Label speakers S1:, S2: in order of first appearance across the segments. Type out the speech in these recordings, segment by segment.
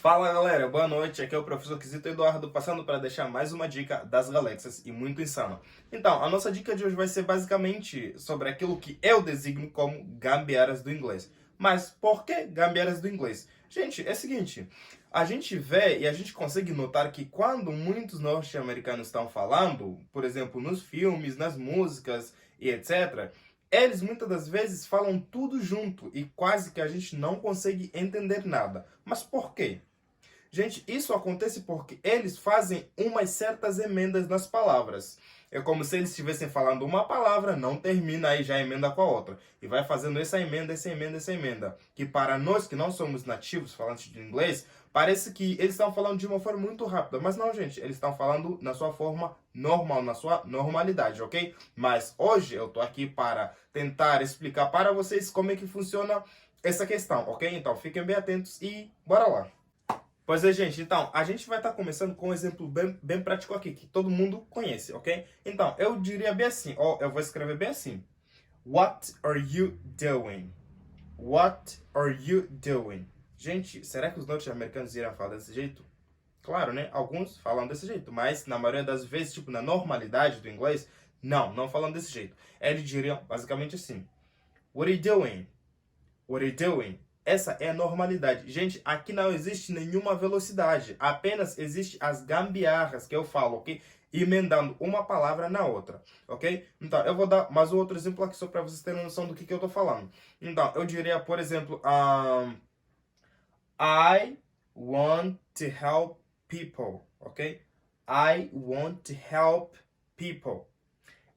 S1: Fala galera, boa noite, aqui é o professor Quisito Eduardo passando para deixar mais uma dica das galáxias e muito insana. Então, a nossa dica de hoje vai ser basicamente sobre aquilo que eu designo como gambiarras do inglês. Mas por que gambiarras do inglês? Gente, é o seguinte, a gente vê e a gente consegue notar que quando muitos norte-americanos estão falando, por exemplo, nos filmes, nas músicas e etc., eles muitas das vezes falam tudo junto e quase que a gente não consegue entender nada. Mas por quê? Gente, isso acontece porque eles fazem umas certas emendas nas palavras. É como se eles estivessem falando uma palavra, não termina, aí já emenda com a outra. E vai fazendo essa emenda, essa emenda, essa emenda. Que para nós que não somos nativos falantes de inglês, parece que eles estão falando de uma forma muito rápida. Mas não, gente, eles estão falando na sua forma normal, na sua normalidade, ok? Mas hoje eu tô aqui para tentar explicar para vocês como é que funciona essa questão, ok? Então fiquem bem atentos e bora lá. Pois é, gente, então, a gente vai estar começando com um exemplo bem prático aqui, que todo mundo conhece, ok? Então, eu diria bem assim, ó, eu vou escrever bem assim. What are you doing? What are you doing? Gente, será que os norte-americanos iriam falar desse jeito? Claro, né? Alguns falam desse jeito, mas na maioria das vezes, tipo, na normalidade do inglês, não falam desse jeito. Eles diriam basicamente assim. What are you doing? What are you doing? Essa é a normalidade. Gente, aqui não existe nenhuma velocidade. Apenas existe as gambiarras que eu falo, ok? Emendando uma palavra na outra, ok? Então, eu vou dar mais um outro exemplo aqui só para vocês terem noção do que eu tô falando. Então, eu diria, por exemplo, I want to help people, ok? I want to help people.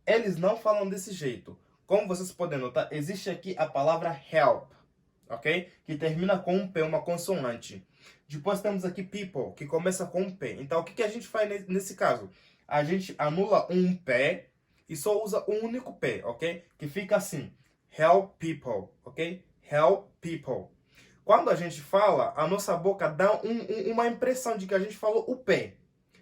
S1: Eles não falam desse jeito. Como vocês podem notar, existe aqui a palavra help, ok? Que termina com um P, uma consoante. Depois temos aqui people, que começa com um P. Então, o que a gente faz nesse caso? A gente anula um P e só usa um único P, ok? Que fica assim, help people, ok? Help people. Quando a gente fala, a nossa boca dá uma impressão de que a gente falou o P.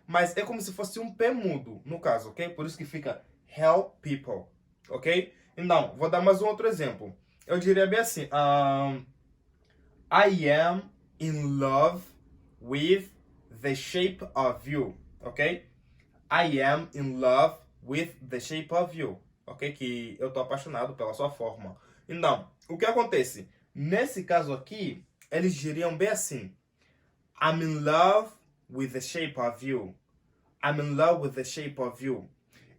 S1: Mas é como se fosse um P mudo, no caso, ok? Por isso que fica help people, ok? Então, vou dar mais um outro exemplo. Eu diria bem assim, I am in love with the shape of you, ok? I am in love with the shape of you, ok? Que eu tô apaixonado pela sua forma. Então, o que acontece? Nesse caso aqui, eles diriam bem assim, I'm in love with the shape of you. I'm in love with the shape of you.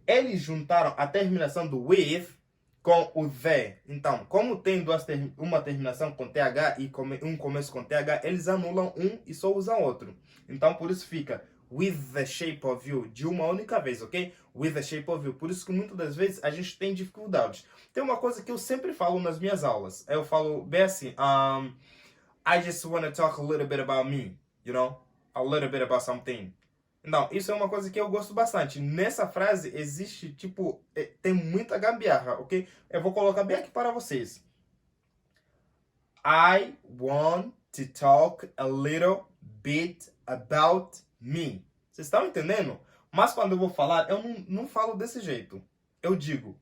S1: Eles juntaram a terminação do with com o the. Então, como tem uma terminação com TH e um começo com TH, eles anulam um e só usam outro. Então, por isso fica with the shape of you, de uma única vez, ok? With the shape of you. Por isso que muitas das vezes a gente tem dificuldades. Tem uma coisa que eu sempre falo nas minhas aulas. Eu falo bem assim, I just want to talk a little bit about me, you know? A little bit about something. Não, isso é uma coisa que eu gosto bastante. Nessa frase existe, tipo, tem muita gambiarra, ok? Eu vou colocar bem aqui para vocês. I want to talk a little bit about me. Vocês estão entendendo? Mas quando eu vou falar, eu não falo desse jeito. Eu digo,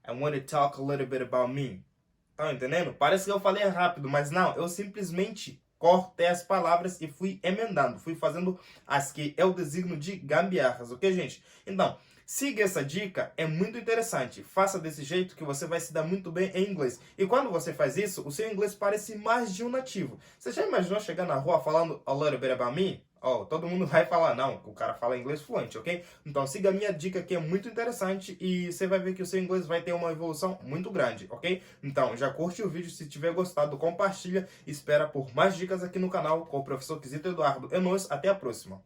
S1: I want to talk a little bit about me. Estão entendendo? Parece que eu falei rápido, mas não, eu simplesmente cortei as palavras e fui emendando, fui fazendo as que eu designo de gambiarras, ok, gente? Então, siga essa dica, é muito interessante. Faça desse jeito que você vai se dar muito bem em inglês. E quando você faz isso, o seu inglês parece mais de um nativo. Você já imaginou chegar na rua falando a little bit about me? Oh, todo mundo vai falar, não, o cara fala inglês fluente, ok? Então siga a minha dica que é muito interessante e você vai ver que o seu inglês vai ter uma evolução muito grande, ok? Então já curte o vídeo, se tiver gostado, compartilha e espera por mais dicas aqui no canal com o professor Quisito Eduardo. É nóis, até a próxima!